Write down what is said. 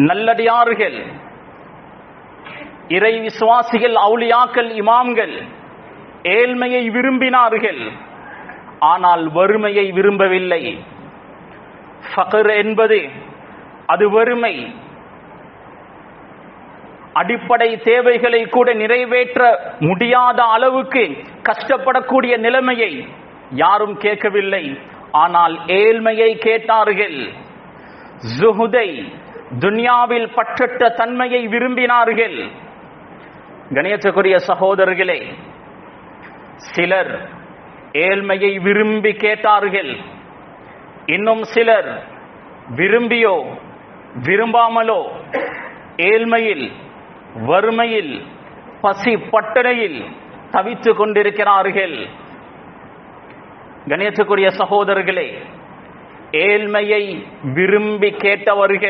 நல்லடியார்கள், இறை விசுவாசிகள், அவுலியாக்கள், இமாம்கள் ஏழ்மையை விரும்பினார்கள், ஆனால் வறுமையை விரும்பவில்லை. ஃபக்ர் என்பது அது வறுமை. அடிப்படை தேவைகளை கூட நிறைவேற்ற முடியாத அளவுக்கு கஷ்டப்படக்கூடிய நிலைமையை யாரும் கேட்கவில்லை, ஆனால் ஏழ்மையை கேட்டார்கள். ஜுஹுதை, துன்யாவில் பற்றற்ற தன்மையை விரும்பினார்கள். கணியத்துக்குரிய சகோதரர்களே, சிலர் ஏழ்மையை விரும்பி கேட்டார்கள். இன்னும் சிலர் விரும்பியோ விரும்பாமலோ ஏழ்மையில், வறுமையில், பசி பட்டறையில் தவித்துக் கொண்டிருக்கிறார்கள். கணியத்துக்குரிய சகோதரர்களே, ஏழ்மையை விரும்பி கேட்டவர்கள்